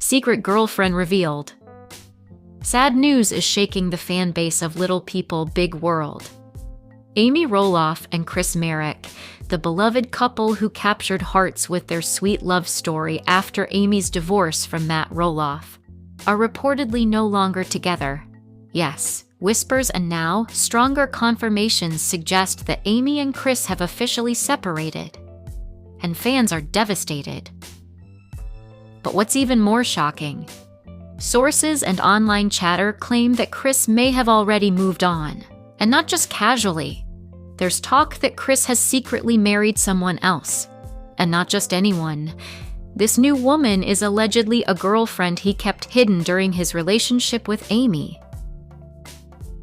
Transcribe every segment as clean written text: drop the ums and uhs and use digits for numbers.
secret girlfriend revealed. Sad news is shaking the fan base of Little People, Big World. Amy Roloff and Chris Marek, the beloved couple who captured hearts with their sweet love story after Amy's divorce from Matt Roloff, are reportedly no longer together. Yes, whispers and now stronger confirmations suggest that Amy and Chris have officially separated. And fans are devastated. But what's even more shocking? Sources and online chatter claim that Chris may have already moved on. And not just casually. There's talk that Chris has secretly married someone else. And not just anyone. This new woman is allegedly a girlfriend he kept hidden during his relationship with Amy.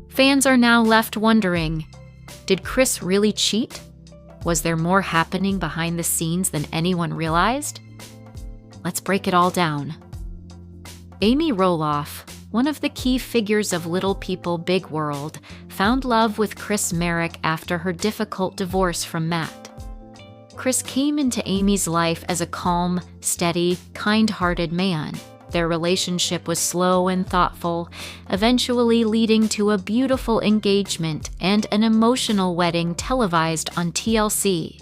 Fans are now left wondering, did Chris really cheat? Was there more happening behind the scenes than anyone realized? Let's break it all down. Amy Roloff, one of the key figures of Little People, Big World, found love with Chris Marek after her difficult divorce from Matt. Chris came into Amy's life as a calm, steady, kind-hearted man. Their relationship was slow and thoughtful, eventually leading to a beautiful engagement and an emotional wedding televised on TLC.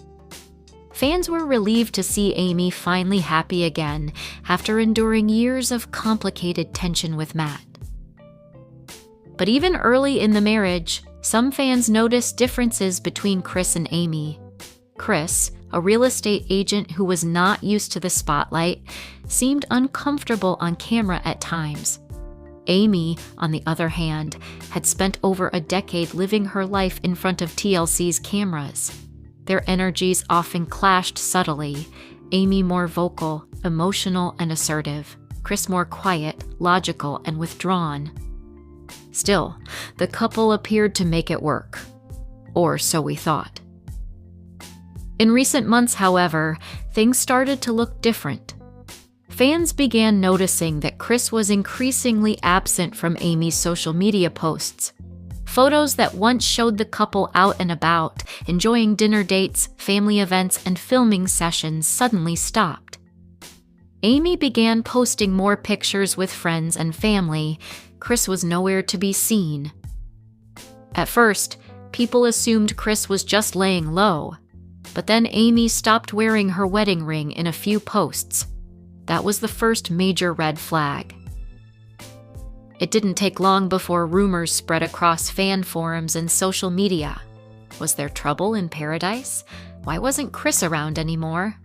Fans were relieved to see Amy finally happy again after enduring years of complicated tension with Matt. But even early in the marriage, some fans noticed differences between Chris and Amy. Chris, a real estate agent who was not used to the spotlight, seemed uncomfortable on camera at times. Amy, on the other hand, had spent over a decade living her life in front of TLC's cameras. Their energies often clashed subtly, Amy more vocal, emotional, and assertive, Chris more quiet, logical, and withdrawn. Still, the couple appeared to make it work. Or so we thought. In recent months, however, things started to look different. Fans began noticing that Chris was increasingly absent from Amy's social media posts. Photos that once showed the couple out and about, enjoying dinner dates, family events, and filming sessions suddenly stopped. Amy began posting more pictures with friends and family. Chris was nowhere to be seen. At first, people assumed Chris was just laying low. But then Amy stopped wearing her wedding ring in a few posts. That was the first major red flag. It didn't take long before rumors spread across fan forums and social media. Was there trouble in paradise? Why wasn't Chris around anymore?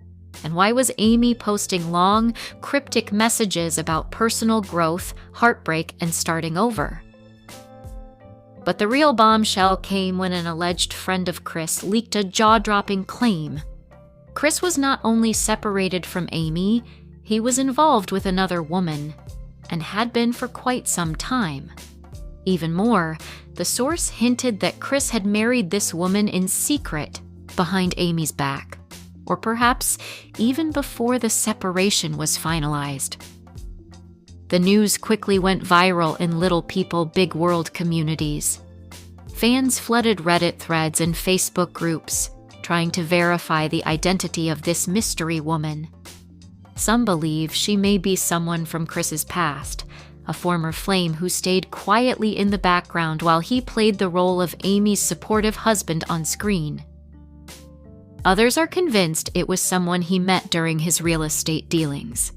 And why was Amy posting long, cryptic messages about personal growth, heartbreak, and starting over? But the real bombshell came when an alleged friend of Chris leaked a jaw-dropping claim. Chris was not only separated from Amy, he was involved with another woman, and had been for quite some time. Even more, the source hinted that Chris had married this woman in secret, behind Amy's back, or perhaps even before the separation was finalized. The news quickly went viral in Little People, Big World communities. Fans flooded Reddit threads and Facebook groups, trying to verify the identity of this mystery woman. Some believe she may be someone from Chris's past, a former flame who stayed quietly in the background while he played the role of Amy's supportive husband on screen. Others are convinced it was someone he met during his real estate dealings.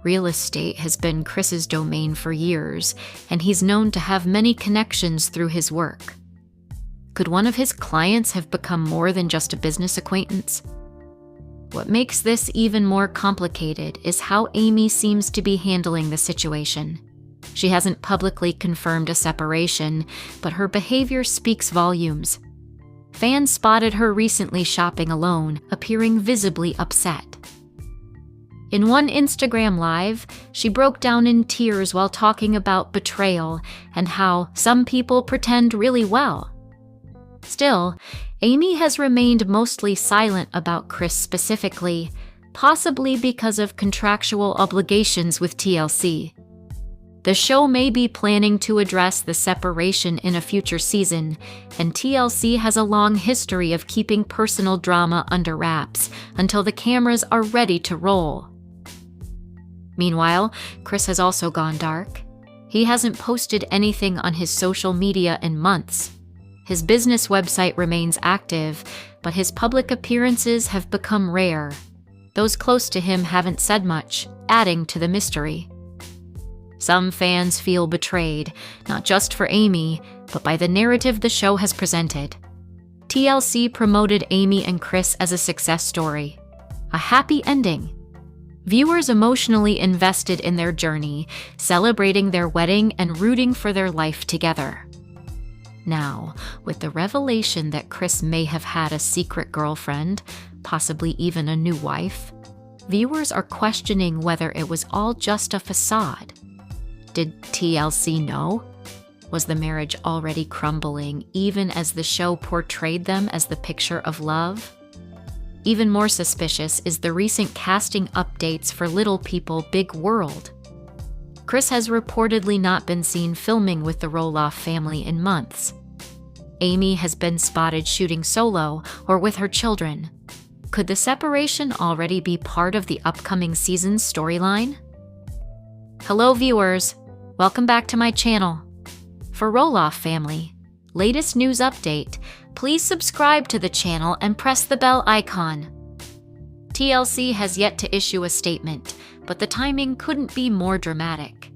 Real estate has been Chris's domain for years, and he's known to have many connections through his work. Could one of his clients have become more than just a business acquaintance? What makes this even more complicated is how Amy seems to be handling the situation. She hasn't publicly confirmed a separation, but her behavior speaks volumes. Fans spotted her recently shopping alone, appearing visibly upset. In one Instagram Live, she broke down in tears while talking about betrayal and how some people pretend really well. Still, Amy has remained mostly silent about Chris specifically, possibly because of contractual obligations with TLC. The show may be planning to address the separation in a future season, and TLC has a long history of keeping personal drama under wraps until the cameras are ready to roll. Meanwhile, Chris has also gone dark. He hasn't posted anything on his social media in months. His business website remains active, but his public appearances have become rare. Those close to him haven't said much, adding to the mystery. Some fans feel betrayed, not just for Amy, but by the narrative the show has presented. TLC promoted Amy and Chris as a success story, a happy ending. Viewers emotionally invested in their journey, celebrating their wedding and rooting for their life together. Now, with the revelation that Chris may have had a secret girlfriend, possibly even a new wife, viewers are questioning whether it was all just a facade. Did TLC know? Was the marriage already crumbling, even as the show portrayed them as the picture of love? Even more suspicious is the recent casting updates for Little People, Big World. Chris has reportedly not been seen filming with the Roloff family in months. Amy has been spotted shooting solo or with her children. Could the separation already be part of the upcoming season's storyline? Hello viewers, welcome back to my channel. For Roloff family, latest news update, please subscribe to the channel and press the bell icon. TLC has yet to issue a statement, but the timing couldn't be more dramatic.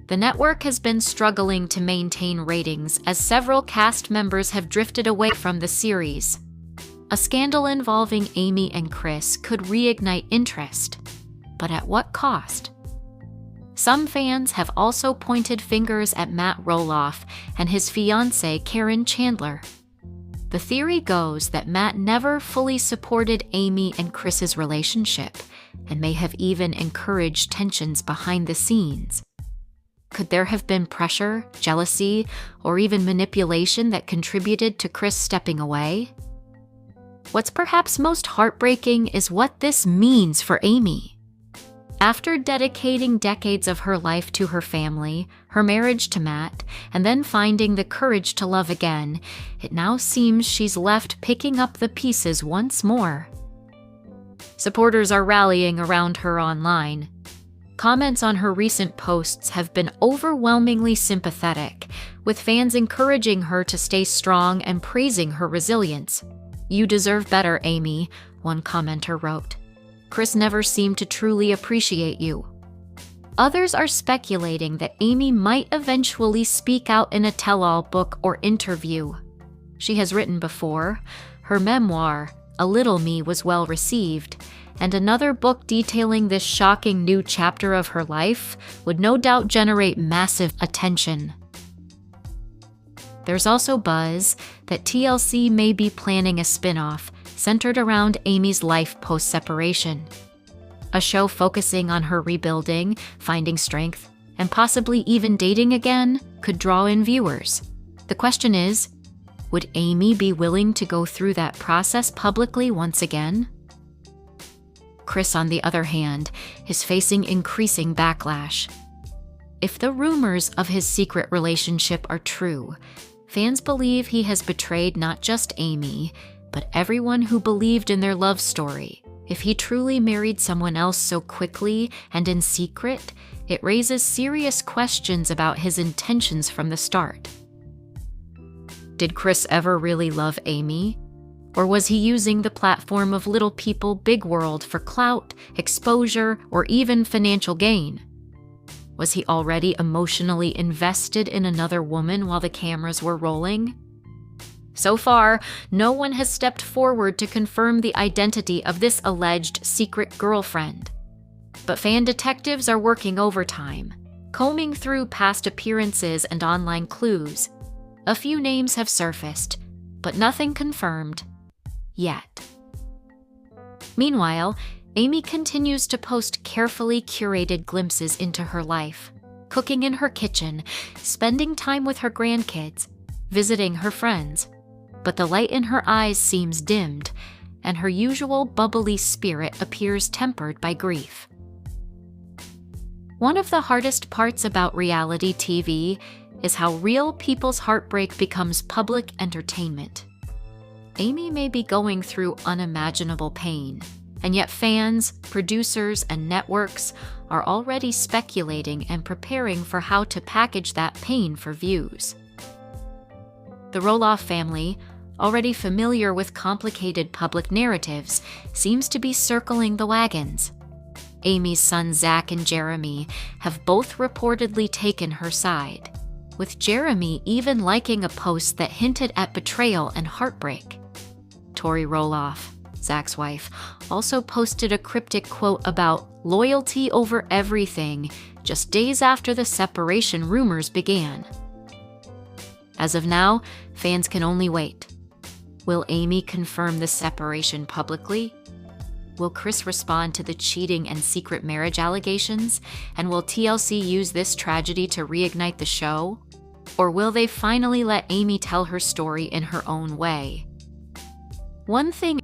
The network has been struggling to maintain ratings as several cast members have drifted away from the series. A scandal involving Amy and Chris could reignite interest, but at what cost? Some fans have also pointed fingers at Matt Roloff and his fiancée Karen Chandler. The theory goes that Matt never fully supported Amy and Chris's relationship and may have even encouraged tensions behind the scenes. Could there have been pressure, jealousy, or even manipulation that contributed to Chris stepping away? What's perhaps most heartbreaking is what this means for Amy. After dedicating decades of her life to her family, her marriage to Matt, and then finding the courage to love again, it now seems she's left picking up the pieces once more. Supporters are rallying around her online. Comments on her recent posts have been overwhelmingly sympathetic, with fans encouraging her to stay strong and praising her resilience. "You deserve better, Amy," one commenter wrote. "Chris never seemed to truly appreciate you." Others are speculating that Amy might eventually speak out in a tell-all book or interview. She has written before. Her memoir, A Little Me, was well received, and another book detailing this shocking new chapter of her life would no doubt generate massive attention. There's also buzz that TLC may be planning a spin-off centered around Amy's life post-separation. A show focusing on her rebuilding, finding strength, and possibly even dating again could draw in viewers. The question is, would Amy be willing to go through that process publicly once again? Chris, on the other hand, is facing increasing backlash. If the rumors of his secret relationship are true, fans believe he has betrayed not just Amy, but everyone who believed in their love story. If he truly married someone else so quickly and in secret, it raises serious questions about his intentions from the start. Did Chris ever really love Amy? Or was he using the platform of Little People, Big World for clout, exposure, or even financial gain? Was he already emotionally invested in another woman while the cameras were rolling? So far, no one has stepped forward to confirm the identity of this alleged secret girlfriend. But fan detectives are working overtime, combing through past appearances and online clues. A few names have surfaced, but nothing confirmed yet. Meanwhile, Amy continues to post carefully curated glimpses into her life, cooking in her kitchen, spending time with her grandkids, visiting her friends. But the light in her eyes seems dimmed, and her usual bubbly spirit appears tempered by grief. One of the hardest parts about reality TV is how real people's heartbreak becomes public entertainment. Amy may be going through unimaginable pain, And yet fans, producers, and networks are already speculating and preparing for how to package that pain for views. The Roloff family, already familiar with complicated public narratives, seems to be circling the wagons. Amy's sons Zach and Jeremy have both reportedly taken her side, with Jeremy even liking a post that hinted at betrayal and heartbreak. Tori Roloff, Zach's wife, also posted a cryptic quote about loyalty over everything just days after the separation rumors began. As of now, fans can only wait. Will Amy confirm the separation publicly? Will Chris respond to the cheating and secret marriage allegations? And will TLC use this tragedy to reignite the show? Or will they finally let Amy tell her story in her own way? One thing